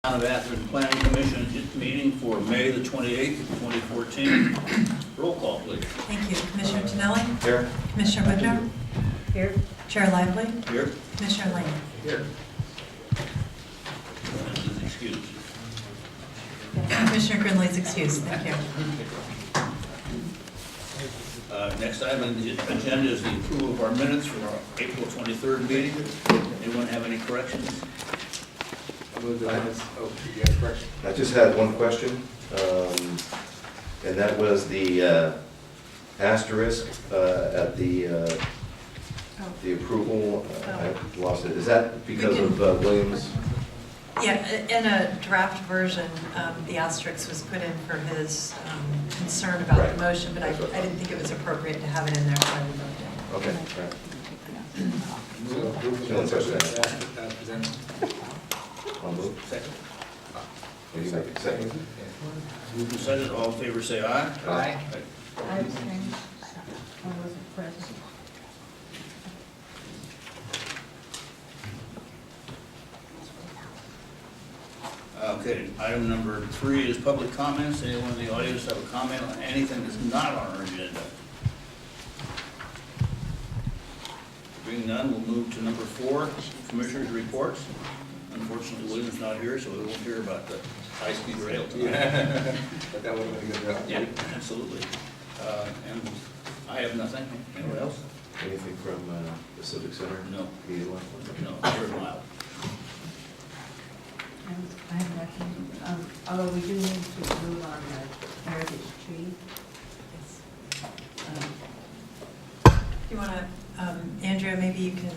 Of Atherton Planning Commission meeting for May the 28th, 2014. Roll call, please. Thank you. Commissioner Tonelli? Here. Commissioner Whitner? Here. Chair Lively? Here. Commissioner Lane? Here. This is excused. Commissioner Grinley's excused. Thank you. Next item on the agenda is the approval of our minutes for our April 23rd meeting. Anyone have any corrections? I just had one question, and that was the asterisk at the approval. I lost it. Is that because of Williams? Yeah, in a draft version, the asterisk was put in for his concern about Right. the motion, but I didn't think it was appropriate to have it in there, so I removed it. Okay. I'll move. Second. Will you make it second? Moved and seconded. All in favor, say aye. Aye. I abstained. I wasn't present. Okay, item number 3 is public comments. Anyone in the audience have a comment on anything that's not on our agenda? Being none, we'll move to number 4, Commissioners' reports. Unfortunately, William's not here, so we won't hear about the high-speed rail tonight. But that would have been a good job. Yeah, absolutely. And I have nothing. Anyone else? Anything from the Civic Center? No. Either one? No, very mild. I have nothing, although we do need to move on the heritage tree. You want to, Andrea, maybe you can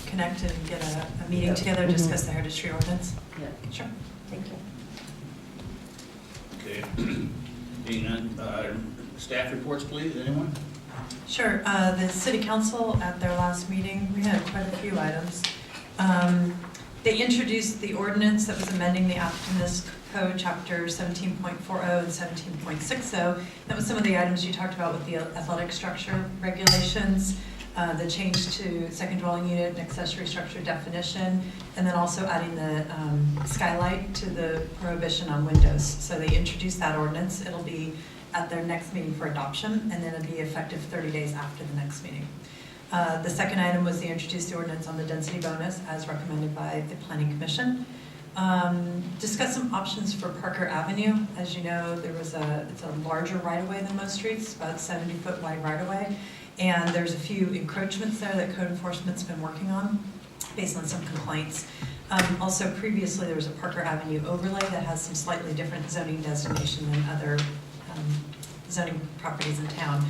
connect and get a meeting together to discuss the heritage tree ordinance? Yeah. Sure. Thank you. Okay. Being none, staff reports, please. Anyone? Sure. The city council at their last meeting, we had quite a few items. They introduced the ordinance that was amending the Atherton Code, Chapter 17.40 and 17.60. That was some of the items you talked about with the athletic structure regulations, the change to second dwelling unit and accessory structure definition, and then also adding the skylight to the prohibition on windows. So they introduced that ordinance. It'll be at their next meeting for adoption, and then it'll be effective 30 days after the next meeting. The second item was they introduced the ordinance on the density bonus as recommended by the Planning Commission. Discuss some options for Parker Avenue. As you know, it's a larger right-of-way than most streets, about 70-foot wide right-of-way. And there's a few encroachments there that code enforcement's been working on based on some complaints. Also, previously there was a Parker Avenue overlay that has some slightly different zoning designation than other zoning properties in town.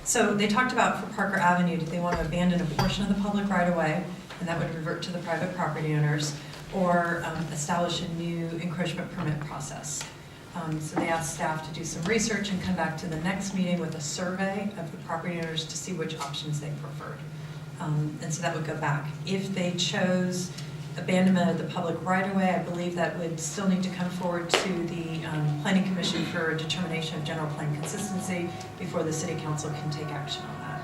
So they talked about for Parker Avenue, do they want to abandon a portion of the public right-of-way, and that would revert to the private property owners, or establish a new encroachment permit process. So they asked staff to do some research and come back to the next meeting with a survey of the property owners to see which options they preferred. And so that would go back. If they chose abandonment of the public right-of-way, I believe that would still need to come forward to the Planning Commission for a determination of general plan consistency before the City Council can take action on that.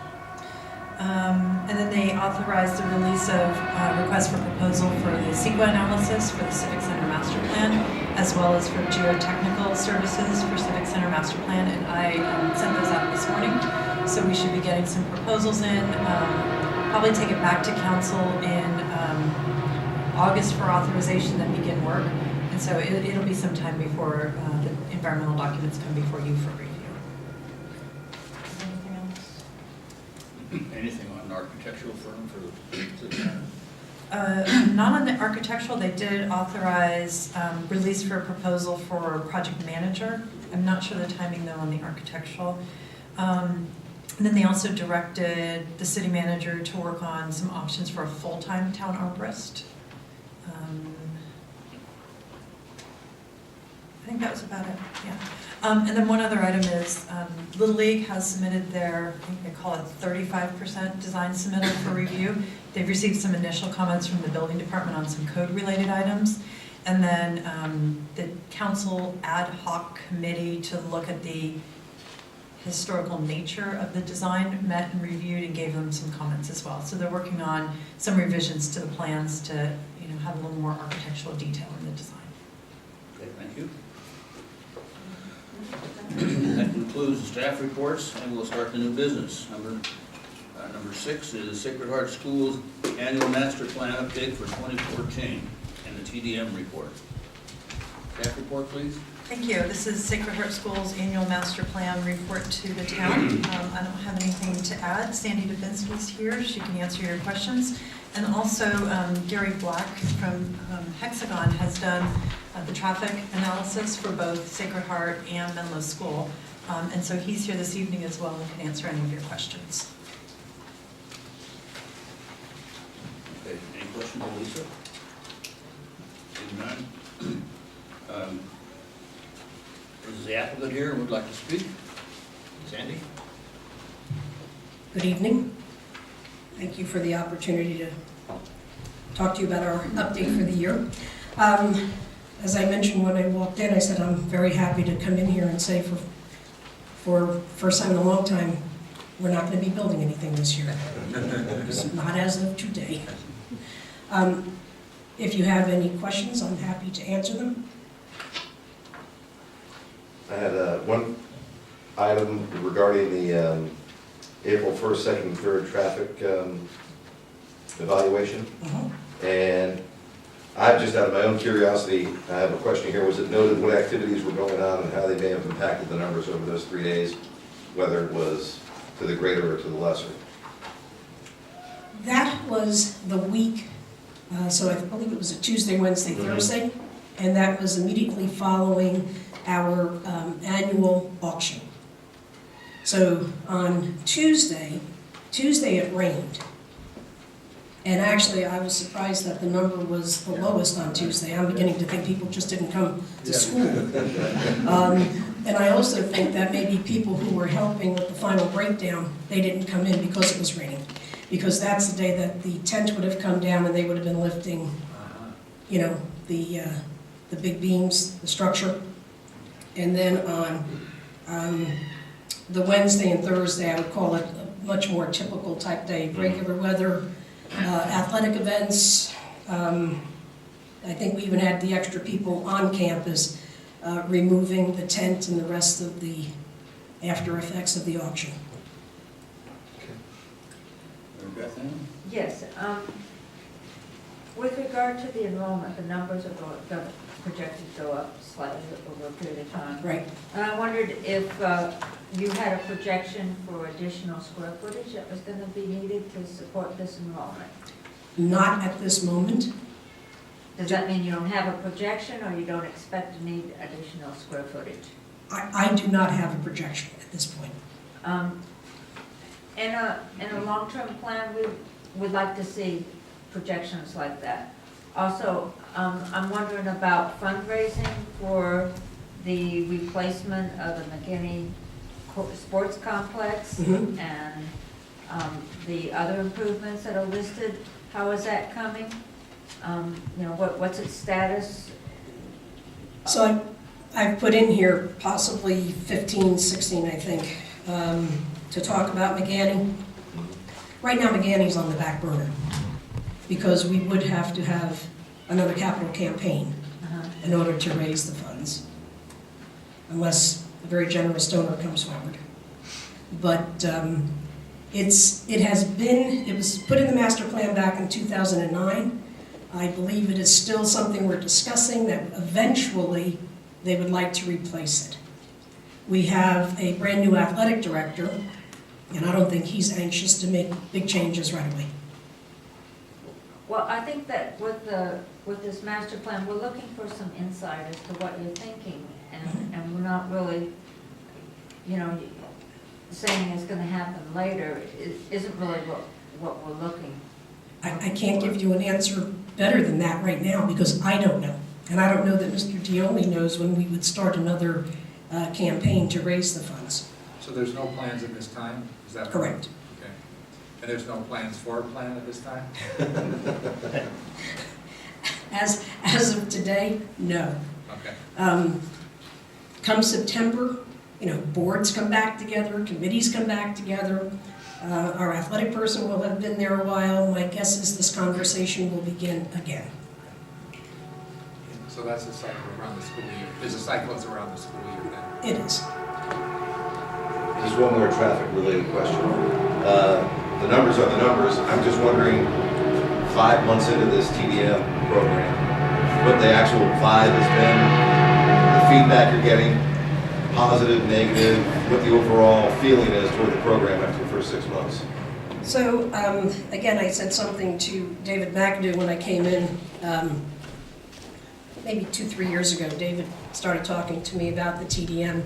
And then they authorized the release of requests for proposal for the CEQA analysis for the Civic Center Master Plan, as well as for geotechnical services for Civic Center Master Plan, and I sent those out this morning. So we should be getting some proposals in, probably take it back to council in August for authorization, then begin work. And so it'll be some time before the environmental documents come before you for review. Anything else? Anything on an architectural firm for the Not on the architectural. They did authorize release for a proposal for project manager. I'm not sure the timing though on the architectural. And then they also directed the city manager to work on some options for a full-time town arborist. I think that was about it, yeah. And then one other item is Little League has submitted their, I think they call it 35% design submittal for review. They've received some initial comments from the building department on some code-related items. And then the council ad hoc committee to look at the historical nature of the design met and reviewed and gave them some comments as well. So they're working on some revisions to the plans to have a little more architectural detail in the design. concludes the staff reports, and we'll start the new business. Number 6 is Sacred Heart Schools Annual Master Plan Update for 2014, and the TDM report. Staff report, please. Thank you. This is Sacred Heart School's annual master plan report to the town. I don't have anything to add. Sandy Dubinsky's here. She can answer your questions. And also Gary Black from Hexagon has done the traffic analysis for both Sacred Heart and Menlo School. And so he's here this evening as well and can answer any of your questions. Okay, any questions of Lisa? Seeing none. Is the applicant here and would like to speak? Sandy? Good evening. Thank you for the opportunity to talk to you about our update for the year. As I mentioned when I walked in, I said I'm very happy to come in here and say for first time in a long time, we're not going to be building anything this year. Not as of today. If you have any questions, I'm happy to answer them. I had one item regarding the April 1st, 2nd, and 3rd traffic evaluation. And I just out of my own curiosity, I have a question here. Was it noted what activities were going on and how they may have impacted the numbers over those 3 days, whether it was to the greater or to the lesser? That was the week, so I believe it was a Tuesday, Wednesday, Thursday, and that was immediately following our annual auction. So on Tuesday it rained. And actually, I was surprised that the number was the lowest on Tuesday. I'm beginning to think people just didn't come to school. And I also think that maybe people who were helping with the final breakdown, they didn't come in because it was raining. Because that's the day that the tent would have come down and they would have been lifting, you know, the big beams, the structure. And then on the Wednesday and Thursday, I would call it a much more typical type day, regular weather, athletic events. I think we even had the extra people on campus removing the tent and the rest of the after effects of the auction. Beth Ann? Yes, with regard to the enrollment, the numbers are projected to go up slightly over a period of time. Right. And I wondered if you had a projection for additional square footage that was going to be needed to support this enrollment. Not at this moment. Does that mean you don't have a projection or you don't expect to need additional square footage? I do not have a projection at this point. In a long-term plan, we would like to see projections like that. Also, I'm wondering about fundraising for the replacement of the McGinney Sports Complex and the other improvements that are listed. How is that coming? You know, what's its status? So I've put in here possibly 15, 16, I think, to talk about McGinney. Right now, McGinney's on the back burner because we would have to have another capital campaign in order to raise the funds, unless a very generous donor comes forward. But it was put in the master plan back in 2009. I believe it is still something we're discussing, that eventually they would like to replace it. We have a brand new athletic director, and I don't think he's anxious to make big changes right away. Well, I think that with this master plan, we're looking for some insight as to what you're thinking, and we're not really, you know, saying it's going to happen later. It isn't really what we're looking. I can't give you an answer better than that right now because I don't know. And I don't know that Mr. Dioli knows when we would start another campaign to raise the funds. So there's no plans at this time? Is that Correct. Okay. And there's no plans for a plan at this time? As of today, no. Okay. Come September, you know, boards come back together, committees come back together. Our athletic person will have been there a while. My guess is this conversation will begin again. So that's a cycle around the school year. There's a cycle that's around the school year then? It is. Just one more traffic-related question. The numbers are the numbers. I'm just wondering, 5 months into this TDM program, what the actual vibe has been, the feedback you're getting, positive, negative, what the overall feeling is toward the program after the first 6 months. So, again, I said something to David McAdoo when I came in, maybe 2-3 years ago. David started talking to me about the TDM.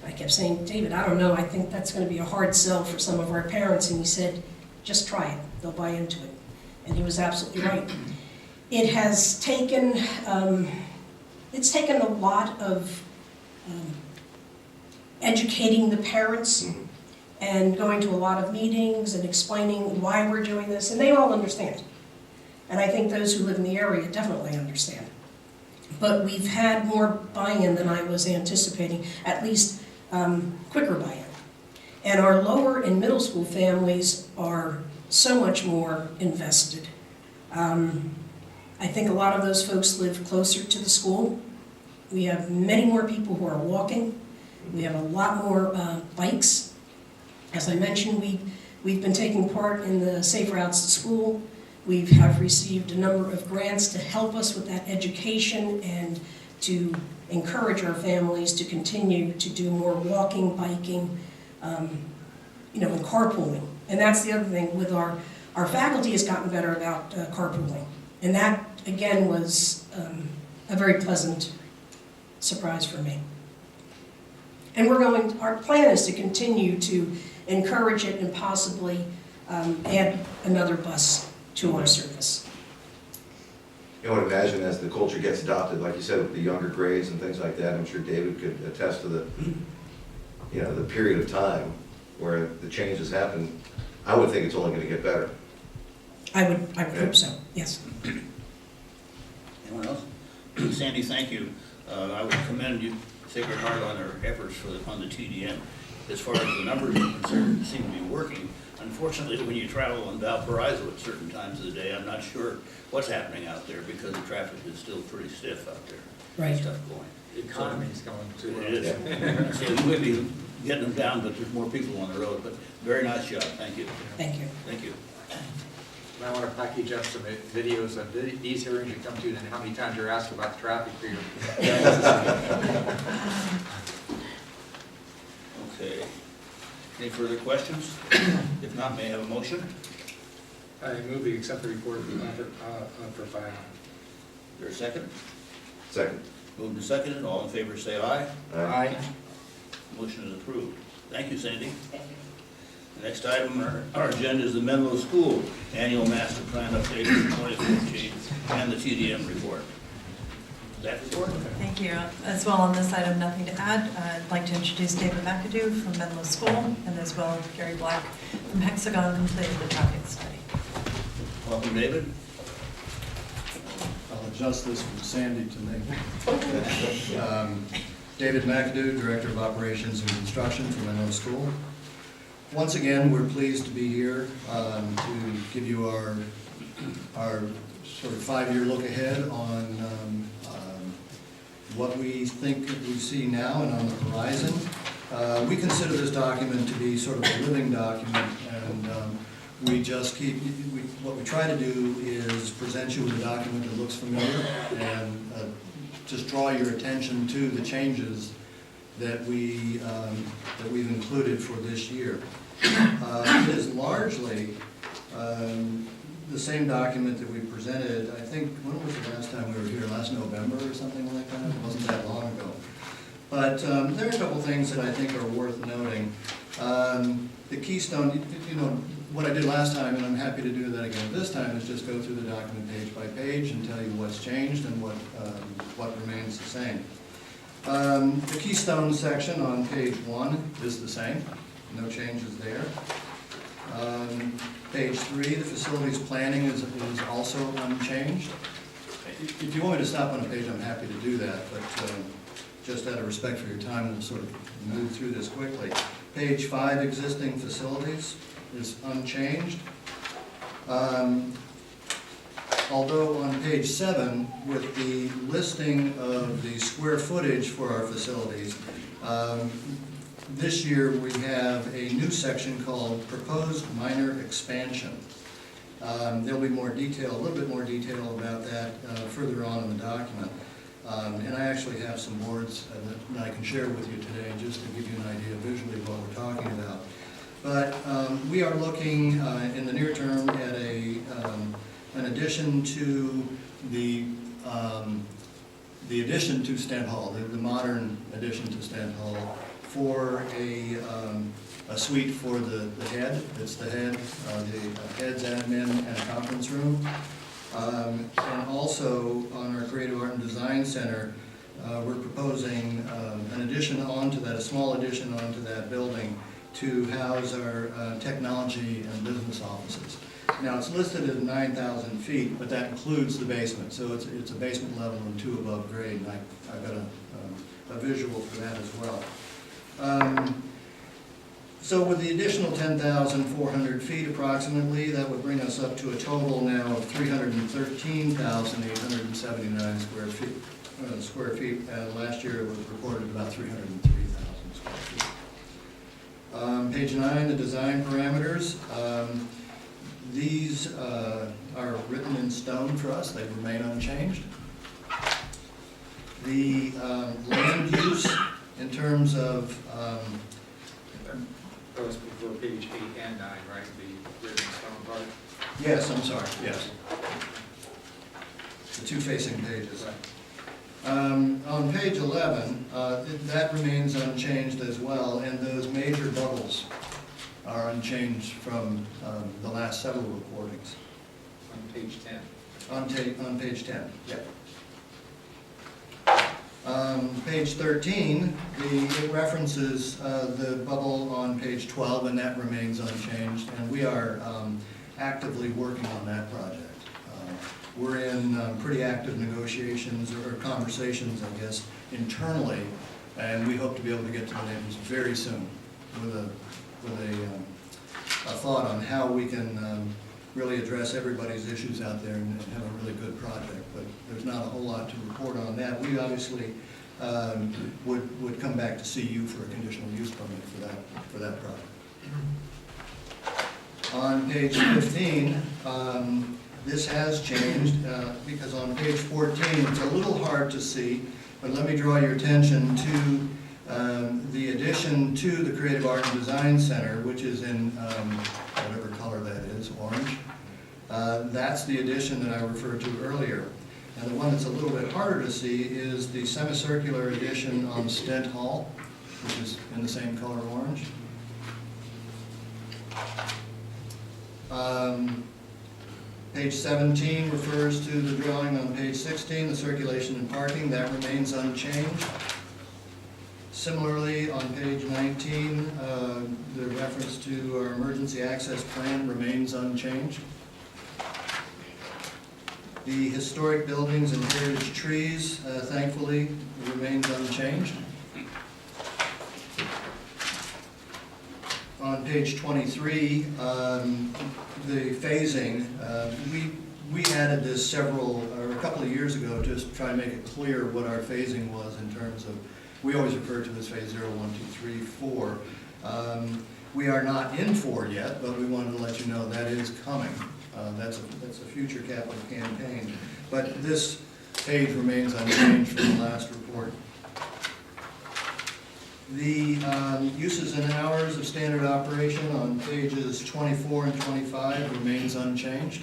I kept saying, David, I don't know, I think that's going to be a hard sell for some of our parents. And he said, just try it, they'll buy into it. And he was absolutely right. It has taken, it's taken a lot of educating the parents and going to a lot of meetings and explaining why we're doing this, and they all understand. And I think those who live in the area definitely understand. But we've had more buy-in than I was anticipating, at least quicker buy-in. And our lower and middle school families are so much more invested. I think a lot of those folks live closer to the school. We have many more people who are walking. We have a lot more bikes. As I mentioned, we've been taking part in the Safe Routes to School. We have received a number of grants to help us with that education and to encourage our families to continue to do more walking, biking, and carpooling. And that's the other thing with our faculty has gotten better about carpooling. And that, again, was a very pleasant surprise for me. And our plan is to continue to encourage it and possibly add another bus to our service. I would imagine as the culture gets adopted, like you said, with the younger grades and things like that, I'm sure David could attest to the period of time where the changes happen. I would think it's only going to get better. I would hope so, yes. Anyone else? Sandy, thank you. I would commend you, Sacred Heart, on their efforts on the TDM. As far as the numbers are concerned, it seem to be working. Unfortunately, when you travel in Valparaiso at certain times of the day, I'm not sure what's happening out there because the traffic is still pretty stiff out there. Right. Stuff going. The economy's going too well. It is. So you would be getting them down, but there's more people on the road. But very nice job. Thank you. Thank you. Thank you. I want to package up some videos of these hearings you come to and how many times you're asked about the traffic for your. Okay. Any further questions? If not, may I have a motion? I move we accept the report for file. Is there a second? Second. Moved and seconded. All in favor say aye. Aye. Motion is approved. Thank you, Sandy. The next item on our agenda is the Menlo School Annual Master Plan Update for 2014 and the TDM report. That report? Thank you. As well on this item, nothing to add. I'd like to introduce David McAdoo from Menlo School, and as well Gary Black from Hexagon completed the traffic study. Welcome, David. I'll adjust this from Sandy to me. David McAdoo, Director of Operations and Construction for Menlo School. Once again, we're pleased to be here to give you our sort of 5-year look ahead on what we think we see now and on the horizon. We consider this document to be sort of a living document, and what we try to do is present you with a document that looks familiar and just draw your attention to the changes that we've included for this year. It is largely the same document that we presented, I think, when was the last time we were here? Last November or something like that? It wasn't that long ago. But there are a couple things that I think are worth noting. The keystone, what I did last time, and I'm happy to do that again this time, is just go through the document page by page and tell you what's changed and what remains the same. The keystone section on page 1 is the same. No changes there. Page 3, the facilities planning is also unchanged. If you want me to stop on a page, I'm happy to do that, but just out of respect for your time, we'll sort of move through this quickly. Page 5, existing facilities, is unchanged. Although on page 7, with the listing of the square footage for our facilities, This year, we have a new section called Proposed Minor Expansion. There'll be more detail, a little bit more detail about that further on in the document. And I actually have some boards that I can share with you today, just to give you an idea visually of what we're talking about. But we are looking in the near term at an addition to the addition to Stent Hall, the modern addition to Stent Hall, for a suite for the head. It's the head, the head's admin and a conference room. And also on our Creative Art and Design Center, we're proposing an addition onto that, a small addition onto that building to house our technology and business offices. Now, it's listed at 9,000 feet, but that includes the basement, so it's a basement level and 2 above grade, and I've got a visual for that as well. So with the additional 10,400 feet approximately, that would bring us up to a total now of 313,879 square feet. Last year it was reported about 303,000 square feet. Page 9, the design parameters. These are written in stone for us. They remain unchanged. The land use in terms of That was for page 8 and 9, right, the written stone part? yes, I'm sorry, yes. The 2 facing pages. Right. On page 11, that remains unchanged as well, and those major bubbles are unchanged from the last several recordings. On page 10. On page 10, yeah. Page 13, it references the bubble on page 12, and that remains unchanged, and we are actively working on that project. We're in pretty active negotiations or conversations, I guess, internally, and we hope to be able to get to the neighbors very soon with a thought on how we can really address everybody's issues out there and have a really good project. But there's not a whole lot to report on that. We obviously would come back to see you for a conditional use permit for that project. On page 15, this has changed because on page 14, it's a little hard to see, but let me draw your attention to the addition to the Creative Art and Design Center, which is in whatever color that is, orange. That's the addition that I referred to earlier. And the one that's a little bit harder to see is the semicircular addition on Stent Hall, which is in the same color orange. Page 17 refers to the drawing on page 16, the circulation and parking. That remains unchanged. Similarly, on page 19, the reference to our emergency access plan remains unchanged. The historic buildings and heritage trees, thankfully, remains unchanged. On page 23, the phasing, we added this a couple of years ago, just to try and make it clear what our phasing was in terms of, we always refer to as phase 0, 1, 2, 3, 4. We are not in 4 yet, but we wanted to let you know that is coming. That's a future capital campaign. But this page remains unchanged from the last report. The uses and hours of standard operation on pages 24 and 25 remains unchanged.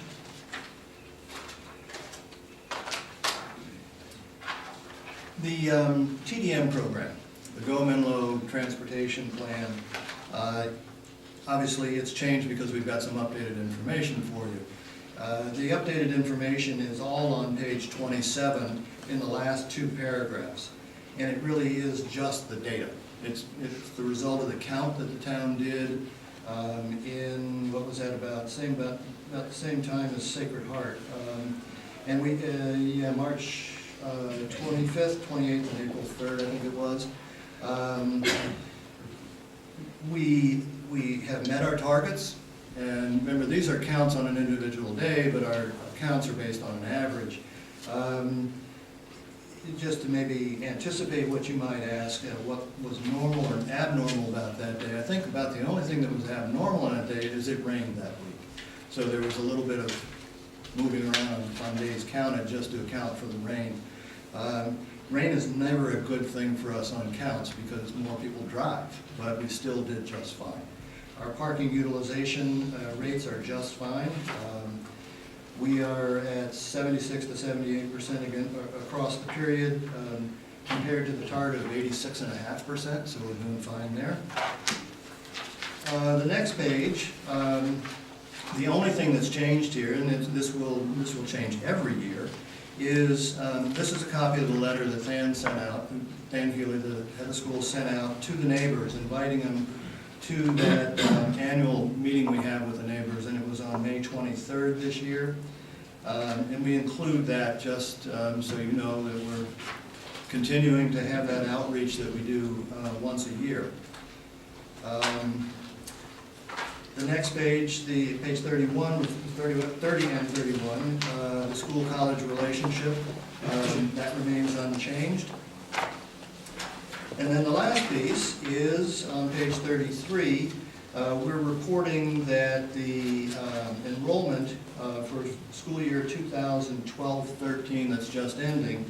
The TDM program, the Go Menlo Transportation Plan, obviously it's changed because we've got some updated information for you. The updated information is all on page 27 in the last 2 paragraphs, and it really is just the data. It's the result of the count that the town did in, what was that, about the same time as Sacred Heart. And we, March 25th, 28th, and April 3rd, I think it was. We have met our targets, and remember, these are counts on an individual day, but our counts are based on an average. just to maybe anticipate what you might ask, what was normal or abnormal about that day, I think about the only thing that was abnormal on that day is it rained that week. So there was a little bit of moving around on days counted just to account for the rain. Rain is never a good thing for us on counts because more people drive, but we still did just fine. Our parking utilization rates are just fine. We are at 76 to 78% again across the period, compared to the target of 86.5%, so we're doing fine there. The next page, the only thing that's changed here, and this will change every year, is this is a copy of the letter that Dan sent out. Dan Healy, the head of school, sent out to the neighbors, inviting them to that annual meeting we have with the neighbors, and it was on May 23rd this year. And we include that just so you know that we're continuing to have that outreach that we do once a year. The next page, page 31, 30 and 31, the school-college relationship, that remains unchanged. And then the last piece is on page 33, we're reporting that the enrollment for school year 2012-13 that's just ending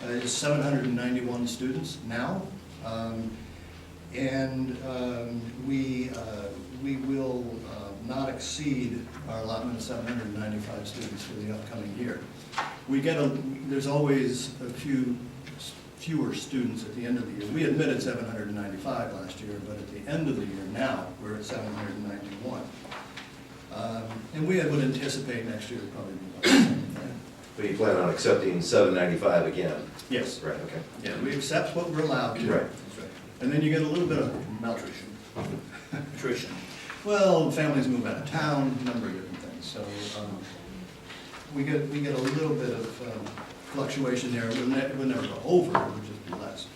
is 791 students now. We will not exceed our allotment of 795 students for the upcoming year. There's always a fewer students at the end of the year. We admitted 795 last year, but at the end of the year now, we're at 791. And we would anticipate next year to probably be about the same thing. But you plan on accepting 795 again? Yes. Right, okay. Yeah, we accept what we're allowed to. Right. That's right. And then you get a little bit of malnutrition. Attrition. Well, families move out of town, a number of different things. So we get a little bit of fluctuation there. We'll never go over, it would just be less.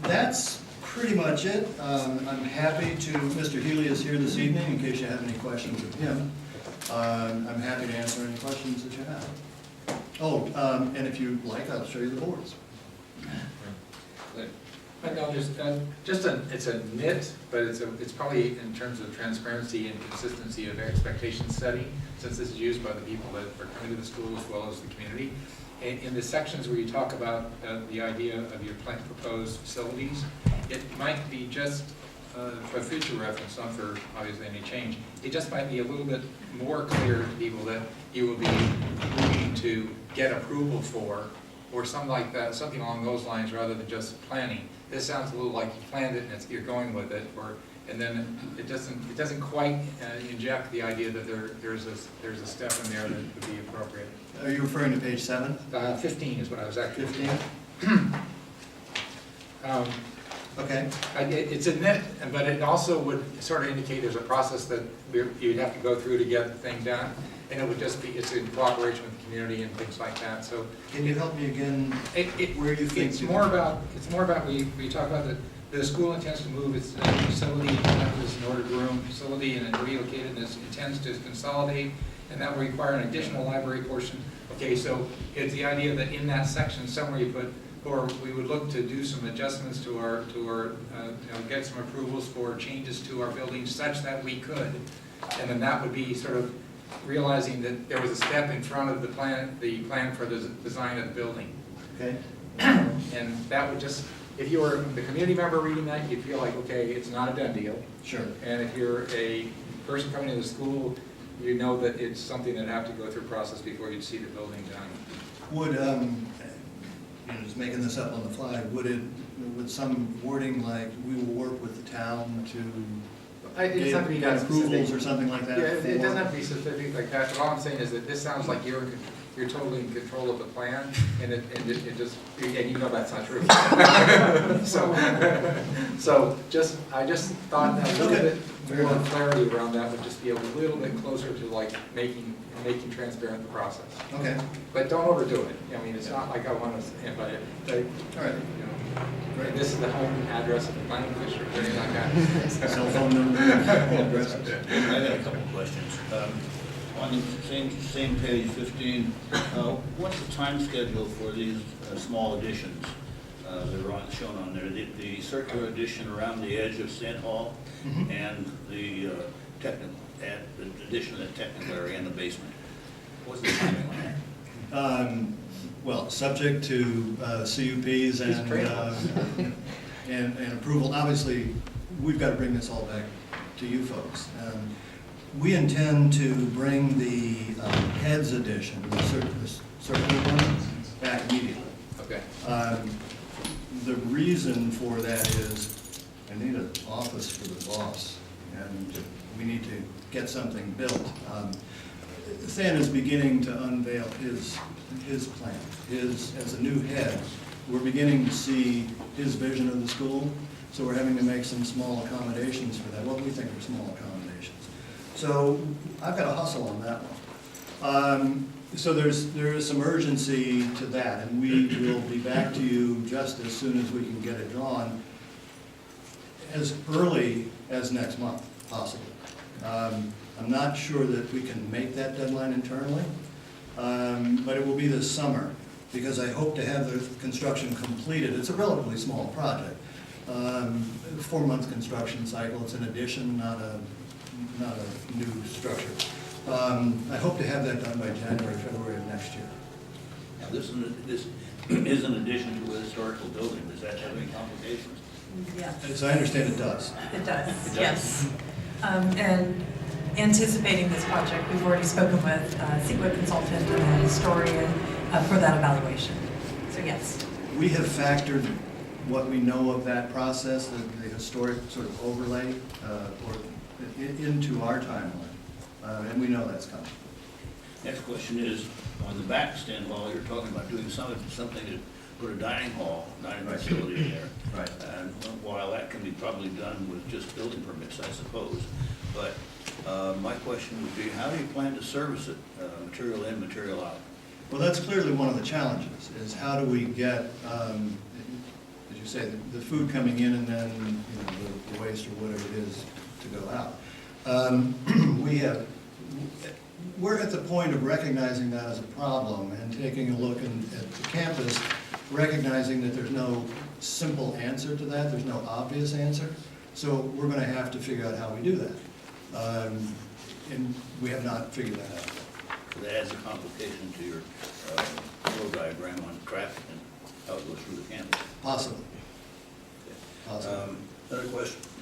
That's pretty much it. I'm happy to, Mr. Healy is here this evening in case you have any questions of him. I'm happy to answer any questions that you have. Oh, and if you like, I'll show you the boards. No, it's a nit, but it's probably in terms of transparency and consistency of expectation setting, since this is used by the people that are coming to the school as well as the community. In the sections where you talk about the idea of your proposed facilities, it might be just for future reference, not for obviously any change. It just might be a little bit more clear to people that you will be looking to get approval for, or something like that, something along those lines, rather than just planning. This sounds a little like you planned it and you're going with it, and then it doesn't quite inject the idea that there's a step in there that would be appropriate. Are you referring to page 7? 15 is what I was actually. 15? Okay. It's a nit, but it also would sort of indicate there's a process that you'd have to go through to get the thing done, and it would just be, it's in cooperation with the community and things like that. So Can you help me again? Where do you think? it's more about we talk about the school intends to move its facility, campus, an ordered room facility, and it relocated, and it intends to consolidate, and that will require an additional library portion. Okay, so it's the idea that in that section somewhere you put, or we would look to do some adjustments to our get some approvals for changes to our buildings such that we could, and then that would be sort of realizing that there was a step in front of the plan for the design of the building. Okay. And that would just, if you were the community member reading that, you'd feel like, okay, it's not a done deal. Sure. And if you're a person coming to the school, you know that it's something that have to go through process before you'd see the building done. Would, just making this up on the fly, would some wording like, we will work with the town to It doesn't have to be get that approvals specific. or something like that? Yeah, it for- doesn't have to be specific like that, but all I'm saying is that this sounds like you're totally in control of the plan, and it just, and you know that's not true. So I just thought that a little Okay. bit more clarity around that would just be a little bit closer to like making transparent the process. Okay, But don't overdo it. I mean, it's not like I want to, but all right. and this is the home address of the planning district or anything like that. Cell phone number, address. I got a couple of questions. On the same page 15, what's the time schedule for these small additions that are shown on there? The circular addition around the edge of Sand Hall and the addition of the technical area and the basement. What's the timing on that? Well, subject to CUPs and approval. Obviously, we've got to bring this all back to you folks. We intend to bring the heads addition, the circular one, back immediately. Okay. The reason for that is I need an office for the boss, and we need to get something built. Stan is beginning to unveil his plan. As a new head, we're beginning to see his vision of the school, so we're having to make some small accommodations for that, what we think are small accommodations. So I've got to hustle on that one. So there is some urgency to that, and we will be back to you just as soon as we can get it drawn, as early as next month, possibly. I'm not sure that we can make that deadline internally, but it will be this summer, because I hope to have the construction completed. It's a relatively small project. 4-month construction cycle. It's an addition, not a new structure. I hope to have that done by January, February of next year. Now, this is an addition to a historical building. Does that have any complications? Yes. As I understand, it does. It does, yes. And anticipating this project, we've already spoken with a CEQA consultant and a historian for that evaluation. So yes. We have factored what we know of that process, the historic sort of overlay, into our timeline, and we know that's coming. Next question is, on the back stand hall, you're talking about doing something to put a dining facility in there. Right. And while that can be probably done with just building permits, I suppose, but my question would be, how do you plan to service it, material in, material out? Well, that's clearly one of the challenges, is how do we get, as you say, the food coming in and then the waste or whatever it is to go out. We're at the point of recognizing that as a problem and taking a look at the campus, recognizing that there's no simple answer to that, there's no obvious answer. So we're going to have to figure out how we do that. And we have not figured that out. So that adds a complication to your flow diagram on traffic and how it goes through the campus. Possibly. Possibly.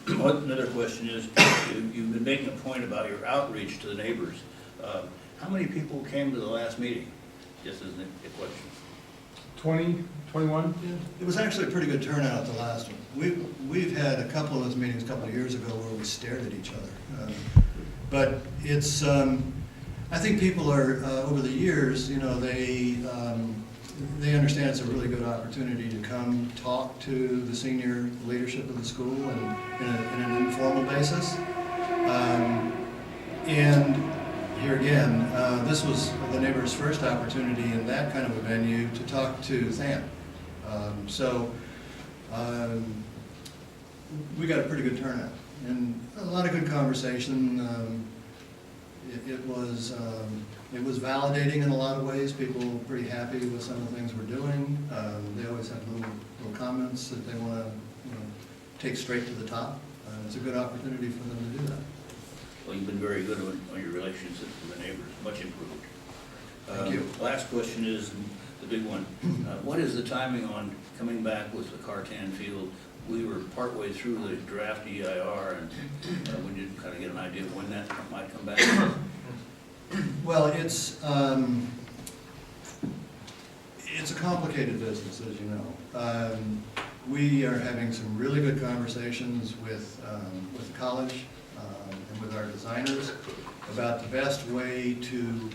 Another question is, you've been making a point about your outreach to the neighbors. How many people came to the last meeting? Just as a question. 20, 21? It was actually a pretty good turnout at the last one. We've had a couple of those meetings a couple of years ago where we stared at each other. But it's, I think people are, over the years, they understand it's a really good opportunity to come talk to the senior leadership of the school and in an informal basis. And here again, this was the neighbor's first opportunity in that kind of a venue to talk to Than. We got a pretty good turnout and a lot of good conversation. It was validating in a lot of ways. People were pretty happy with some of the things we're doing. They always have little comments that they want to take straight to the top. It's a good opportunity for them to do that. Well, you've been very good on your relationships with the neighbors, much improved. Thank you. Last question is the big one. What is the timing on coming back with the Cartan field? We were partway through the draft EIR, and we did kind of get an idea of when that might come back. Well, it's a complicated business, as you know. We are having some really good conversations with the college and with our designers about the best way to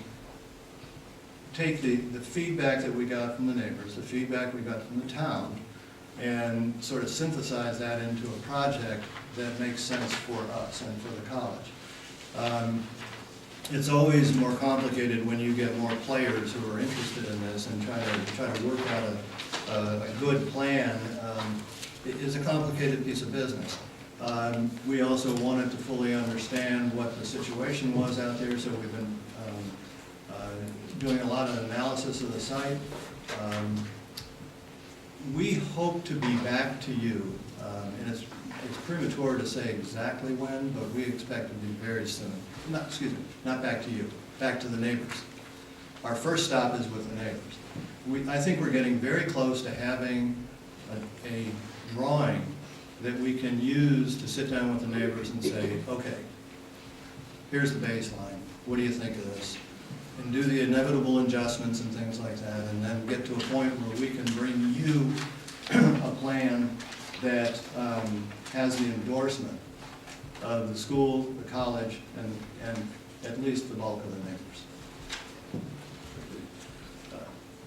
take the feedback that we got from the neighbors, the feedback we got from the town, and sort of synthesize that into a project that makes sense for us and for the college. It's always more complicated when you get more players who are interested in this and try to work out a good plan. It is a complicated piece of business. We also wanted to fully understand what the situation was out there, so we've been doing a lot of analysis of the site. We hope to be back to you, and it's premature to say exactly when, but we expect to be very soon. Not back to you, back to the neighbors. Our first stop is with the neighbors. I think we're getting very close to having a drawing that we can use to sit down with the neighbors and say, okay, here's the baseline, what do you think of this? And do the inevitable adjustments and things like that, and then get to a point where we can bring you a plan that has the endorsement of the school, the college, and at least the bulk of the neighbors.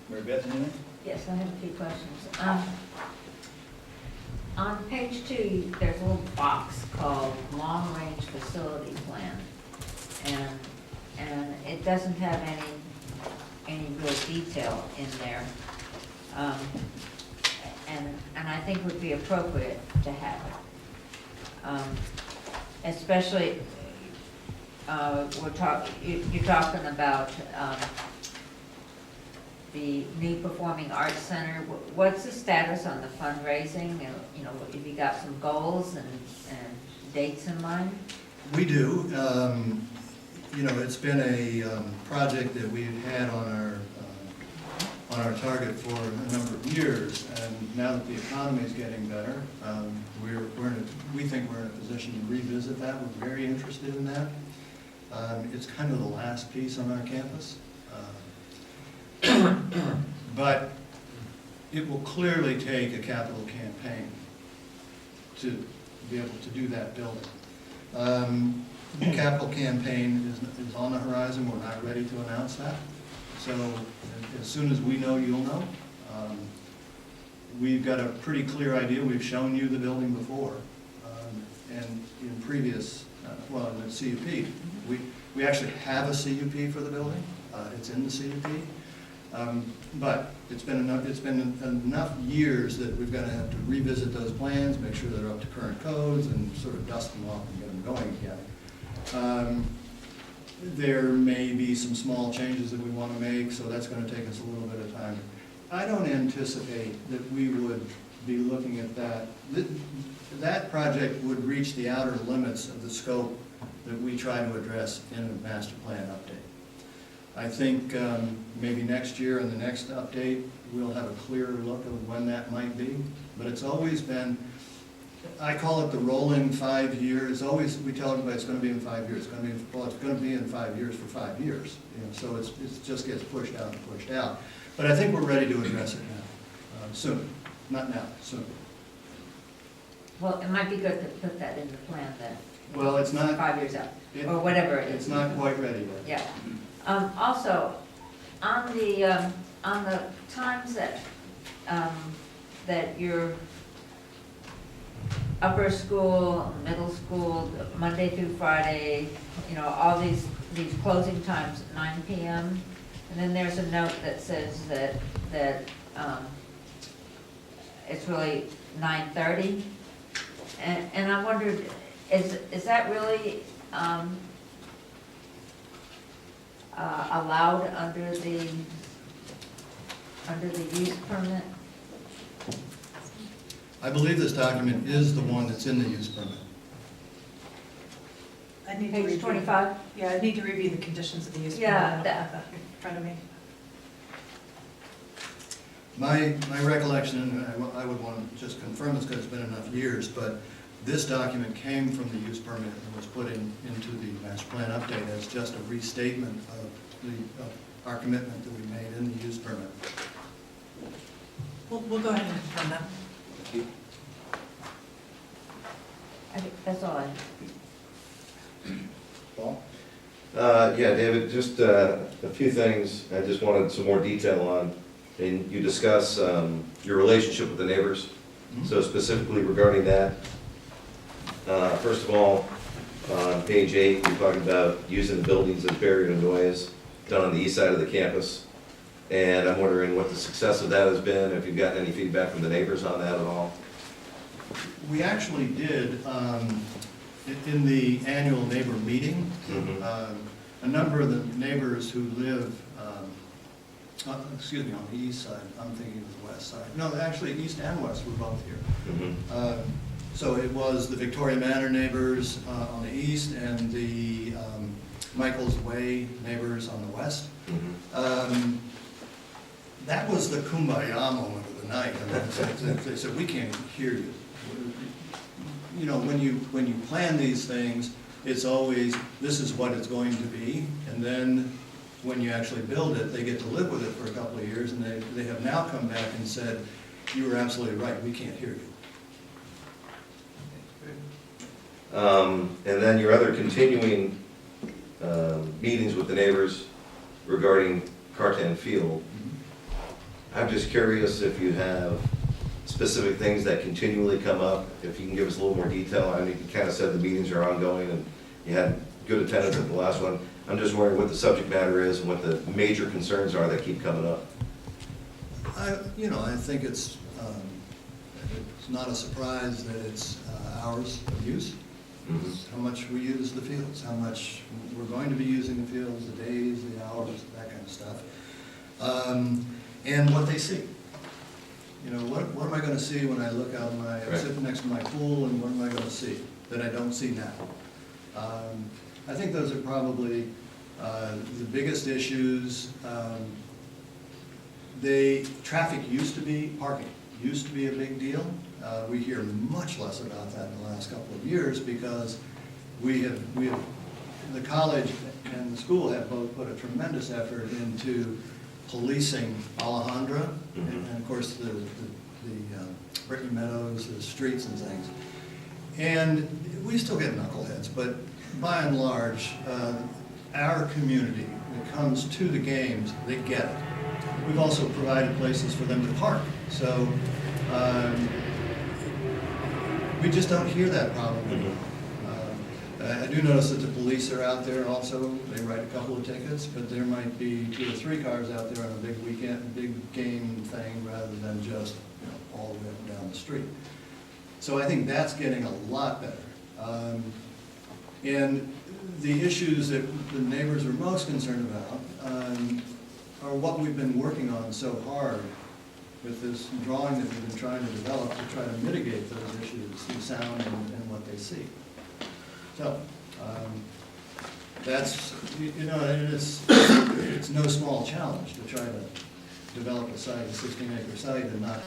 Mary Beth, anything? Yes, I have a few questions. On page 2, there's a little box called long-range facility plan, and it doesn't have any real detail in there. And I think would be appropriate to have it. Especially, you're talking about the new performing arts center. What's the status on the fundraising? You know, have you got some goals and dates in mind? We do. You know, it's been a project that we've had on our target for a number of years, and now that the economy is getting better, we think we're in a position to revisit that. We're very interested in that. It's kind of the last piece on our campus. But it will clearly take a capital campaign to be able to do that building. The capital campaign is on the horizon. We're not ready to announce that. So as soon as we know, you'll know. We've got a pretty clear idea. We've shown you the building before. And in previous, well, in the CUP, we actually have a CUP for the building. It's in the CUP. But it's been enough years that we've got to have to revisit those plans, make sure they're up to current codes, and sort of dust them off and get them going again. There may be some small changes that we want to make, so that's going to take us a little bit of time. I don't anticipate that we would be looking at that. That project would reach the outer limits of the scope that we try to address in a master plan update. I think maybe next year in the next update, we'll have a clearer look of when that might be. But it's always been, I call it the rolling 5 years. Always, we tell everybody it's going to be in 5 years. It's going to be, well, it's going to be in 5 years for 5 years. You know, so it just gets pushed out and pushed out. But I think we're ready to address it now, soon. Not now, soon. Well, it might be good to put that in the plan then. Well, it's not. 5 years out, or whatever it is. It's not quite ready yet. Yeah. Also, on the times that, that your upper school, middle school, Monday through Friday, you know, all these closing times, 9 p.m., and then there's a note that says that it's really 9:30, and I wondered, is that really allowed under the use permit? I believe this document is the one that's in the use permit. I need to Page review. 25? Yeah, I need to review the conditions of the use permit. Yeah, I don't have that in front of me. My recollection, and I would want to just confirm this because it's been enough years, but this document came from the use permit and was put into the master plan update as just a restatement of our commitment that we made in the use permit. We'll go ahead and confirm that. I think that's all I have. Paul? Yeah, David, just a few things I just wanted some more detail on. And you discuss your relationship with the neighbors. So specifically regarding that, first of all, on page 8, you're talking about using the buildings as barrier to noise done on the east side of the campus. And I'm wondering what the success of that has been, if you've gotten any feedback from the neighbors on that at all. We actually did, in the annual neighbor meeting, a number of the neighbors who live, excuse me, on the east side, I'm thinking of the west side. No, actually, east and west were both here. So it was the Victoria Manor neighbors on the east and the Michael's Way neighbors on the west. That was the kumbaya moment of the night. And they said, we can't hear you. You know, when you plan these things, it's always, this is what it's going to be. And then when you actually build it, they get to live with it for a couple of years. And they have now come back and said, you were absolutely right, we can't hear you. And then your other continuing meetings with the neighbors regarding Cartan Field. I'm just curious if you have specific things that continually come up, if you can give us a little more detail. I mean, you kind of said the meetings are ongoing and you had good attendance at the last one. I'm just wondering what the subject matter is and what the major concerns are that keep coming up. I think it's not a surprise that it's hours of use. How much we use the fields, how much we're going to be using the fields, the days, the hours, that kind of stuff. And what they see. You know, what am I going to see when I look out I'm sitting next to my pool, and what am I going to see that I don't see now? I think those are probably the biggest issues. Traffic used to be, parking used to be a big deal. We hear much less about that in the last couple of years because the college and the school have both put a tremendous effort into policing Alejandra and of course the Brittany Meadows, the streets and things. And we still get knuckleheads, but by and large, our community that comes to the games, they get it. We've also provided places for them to park. So we just don't hear that problem anymore. I do notice that the police are out there also. They write a couple of tickets, but there might be 2 or 3 cars out there on a big weekend, big game thing, rather than just all the way up and down the street. So I think that's getting a lot better. And the issues that the neighbors are most concerned about are what we've been working on so hard with this drawing that we've been trying to develop to try to mitigate those issues, the sound and what they see. So, that's, it's no small challenge to try to develop a site, a 16-acre site, and not